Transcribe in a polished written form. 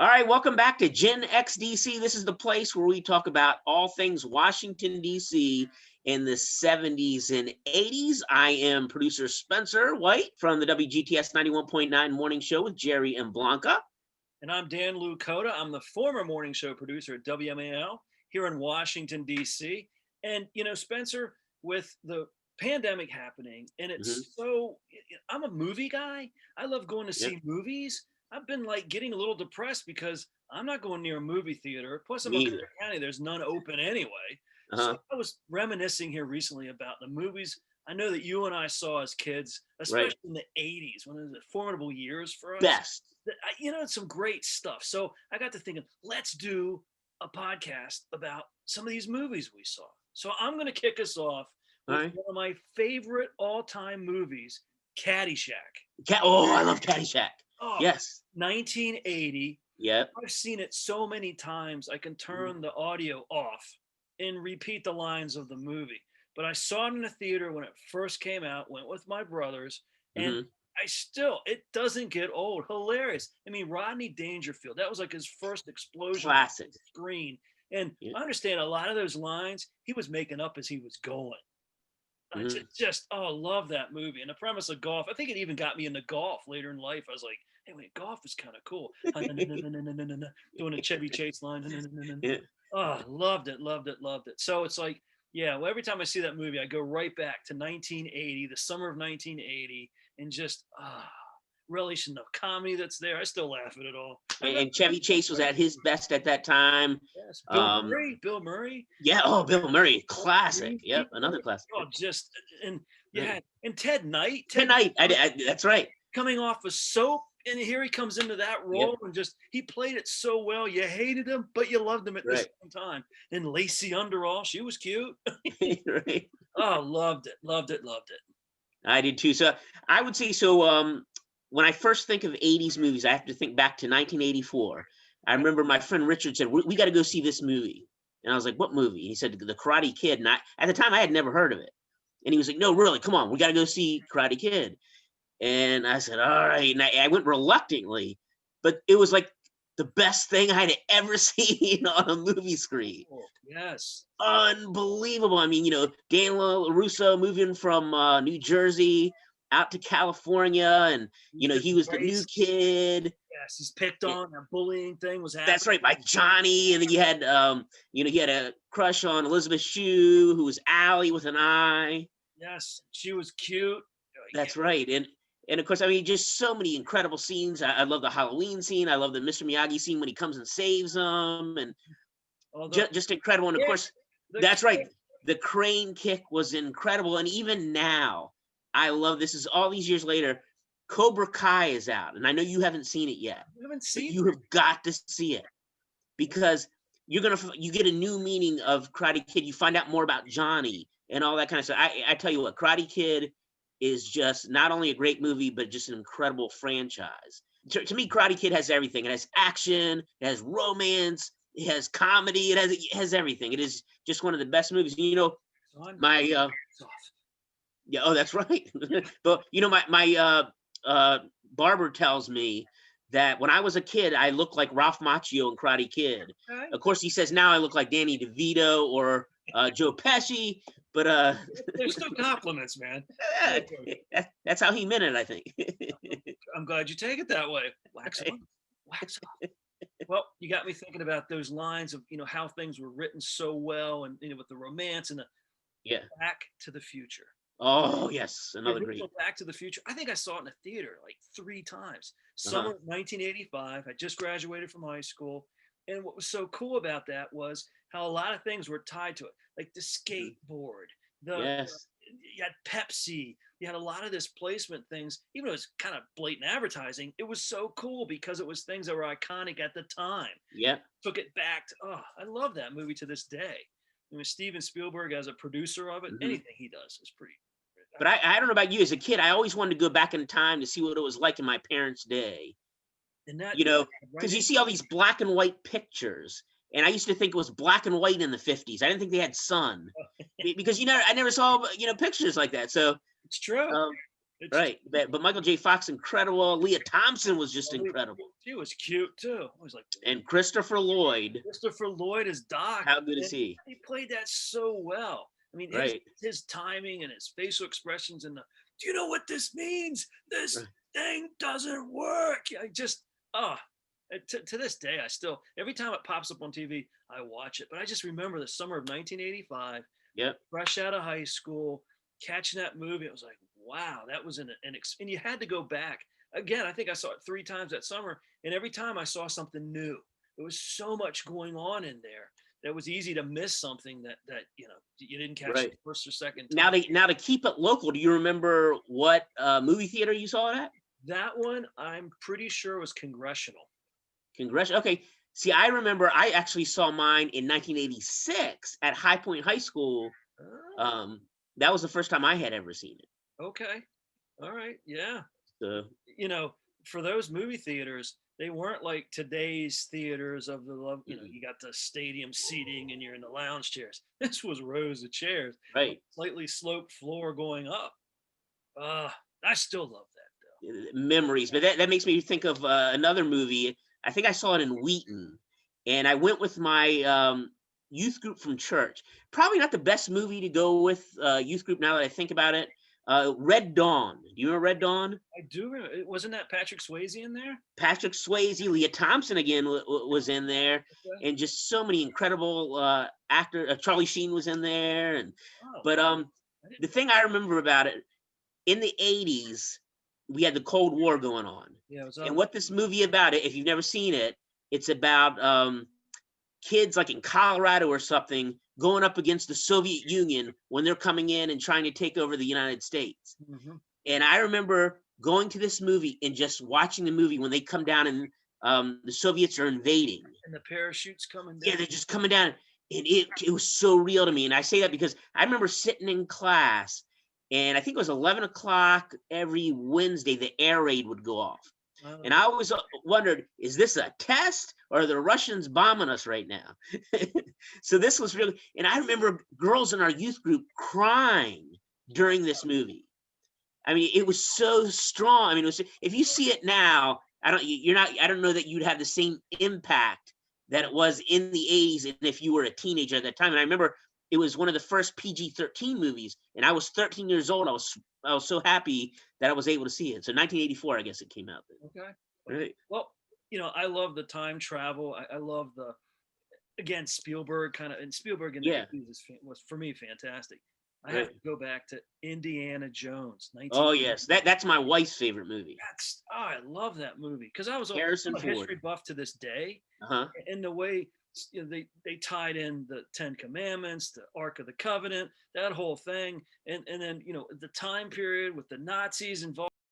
All right, welcome back to Gen X DC. This is the place where we talk about all things Washington, DC in the 70s and 80s. I am producer Spencer White from the WGTS 91.9 morning show with Jerry and Blanca. And I'm Dan Lucota. I'm the former morning show producer at WMAL here in Washington, D.C. And, Spencer, with the pandemic happening, and I'm a movie guy. I love going to Yep, see movies. I've been getting a little depressed because I'm not going near a movie theater. Plus, in me Montgomery either. County, there's none open anyway. So Uh-huh. I was reminiscing here recently about the movies I know that you and I saw as kids, Right. especially in the 80s, when it was formidable years for us. Best. It's some great stuff. So I got to thinking, let's do a podcast about some of these movies we saw. So I'm going to kick us off All with right. one of my favorite all-time movies, Caddyshack. Oh, I love Caddyshack. Oh, Yes. 1980. Yep. I've seen it so many times, I can Mhm. turn the audio off and repeat the lines of the movie. But I saw it in the theater when it first came out, went with my brothers, and Mhm. it doesn't get old. Hilarious. I mean, Rodney Dangerfield, that was like his first explosion on Classic. the screen. And Yeah. I understand a lot of those lines he was making up as he was going. I Mhm. love that movie. And the premise of golf, I think it even got me into golf later in life. I was like, hey, wait, golf is kind of cool. Doing a Chevy Chase line. Yeah. Oh, loved it, loved it, loved it. So it's like, yeah, well, every time I see that movie, I go right back to 1980, the summer of 1980, and just relish in the comedy that's there. I still laugh at it all. I remember, And Chevy Chase was at his best at that time. yes, Um, Bill Murray, yeah. Oh, Bill Murray. Paul Classic. Yep. Greasy, Another classic. oh, just and Right. yeah, and Ted Knight, Tonight. That's right. coming off of Soap, and here he comes into that Yep. role, and just he played it so well. You hated him, but you loved him at the Right. same time. And Lacey Underall, she was cute. Right. Oh, loved it, loved it, loved it. I did too. So I would say so. When I first think of 80s movies, I have to think back to 1984. I Okay. remember my friend Richard said, we got to go see this movie. And I was like, what movie? He said, The Karate Kid. And at the time, I had never heard of it. And he was like, no, really, come on, we got to go see Karate Kid. And I said, all right. And I went reluctantly, but it was like the best thing I had ever seen on a movie screen. Oh, yes. Unbelievable. I mean, Dan LaRusso moving from New Jersey out to California, and He's he was the new disgraced. kid. Yes, he's picked Yeah, on. That bullying thing was that's happening. right, by Johnny. And then you had he had a crush on Elizabeth Shue, who was Allie with an eye. Yes, she was cute. That's right. And of course, I mean, just so many incredible scenes. I love the Halloween scene. I love the Mr. Miyagi scene when he comes and saves them, and Although, just incredible. And of yeah, course, the that's right. kid, The crane kick was incredible. And even now, I love this is all these years later. Cobra Kai is out. And I know you haven't seen it yet, I haven't but seen you have got to see it because you get a new meaning of Karate Kid. You find out more about Johnny and all that kind of stuff. I tell you what, Karate Kid is just not only a great movie, but just an incredible franchise. To me, Karate Kid has everything. It has action, it has romance, it has comedy, it has everything. It is just one of the best movies. on. My yeah, oh, that's right. But my barber tells me that when I was a kid, I looked like Ralph Macchio in Karate Kid. Okay. Of course, he says now I look like Danny DeVito or Joe Pesci, but They're still compliments, man. that's how he meant it, I think. I'm glad you take it that way. Wax on, wax off. Well, you got me thinking about those lines of how things were written so well, and with the romance and the Yeah. Back to the Future. Oh yes, The another great. original Back to the Future. I think I saw it in the theater like 3 times. Uh-huh. Summer of 1985. I just graduated from high school, and what was so cool about that was how a lot of things were tied to it, like the Mhm. skateboard, the Yes. you had Pepsi, you had a lot of this placement things. Even though it was kind of blatant advertising, it was so cool because it was things that were iconic at the time. Yeah. Took it back to, oh, I love that movie to this day. I mean, Steven Spielberg as a producer of it, Mhm. anything he does is pretty. But I don't know about you. As a kid, I always wanted to go back in time to see what it was like in my parents' day. And that You know, right because you in. see all these black and white pictures, and I used to think it was black and white in the 50s. I didn't think they had sun because I never saw pictures like that. So It's true. um, It's Right. But Michael J. Fox, incredible. Leah Thompson was just incredible. she was cute too. I was like, And Christopher Lloyd, Christopher Lloyd is Doc, how good is and he? he played that so well. I mean, Right. his timing and his facial expressions and the, do you know what this means? This Right. thing doesn't work. I just, oh, to this day, I still, every time it pops up on TV, I watch it. But I just remember the summer of 1985, Yep. fresh out of high school, catching that movie. It was like, wow, that was and you had to go back. Again, I think I saw it 3 times that summer, and every time I saw something new. There was so much going on in there that it was easy to miss something that you didn't catch Right. the first or second Now time. to keep it local, do you remember what movie theater you saw it at? That one, I'm pretty sure was Congressional. Congressional. Okay. See, I remember I actually saw mine in 1986 at High Point High School. Oh, That was the first time I had ever seen it. okay. All right. Yeah. So, For those movie theaters, they weren't like today's theaters of the love. You got the stadium seating and you're in the lounge chairs. This was rows of chairs, right. slightly sloped floor going up. I still love that Memories. But that makes me think of another movie. I think I saw it in Wheaton, and I went with my youth group from church. Probably not the best movie to go with youth group now that I think about it. Red Dawn. Do you remember Red Dawn? I do remember. Wasn't that Patrick Swayze in there? Patrick Swayze, Leah Thompson again was in there, Okay. and just so many incredible actors. Charlie Sheen was in there, and Oh, but I the didn't. thing I remember about it, in the 80s, we had the Cold War going on. Yeah, it was And on. what this movie about it, if you've never seen it, it's about kids like in Colorado or something going up against the Soviet Union when they're coming in and trying to take over the United States. Mhm. And I remember going to this movie and just watching the movie when they come down and the Soviets are invading. And the parachutes coming down. Yeah, they're just coming down. And it was so real to me. And I say that because I remember sitting in class, and I think it was 11 o'clock every Wednesday, the air raid would go off. Oh, And I always wondered, is this a test or are the Russians bombing us right now? So this was really, and I remember girls in our youth group crying during this movie. I mean, it was so strong. I mean, if you see it now, I don't know that you'd have the same impact that it was in the 80s and if you were a teenager at that time. And I remember it was one of the first PG-13 movies, and I was 13 years old. I was so happy that I was able to see it. So 1984, I guess it came out then. okay. Right. Well, I love the time travel. I love again, Spielberg and Spielberg in the Yeah. 80s was for me fantastic. I Right. have to go back to Indiana Jones, Oh yes, that's my wife's favorite movie. I love that movie because I'm Harrison a Ford. history buff to this day, Uh-huh. and the way they tied in the Ten Commandments, the Ark of the Covenant, that whole thing, and then the time period with the Nazis involved.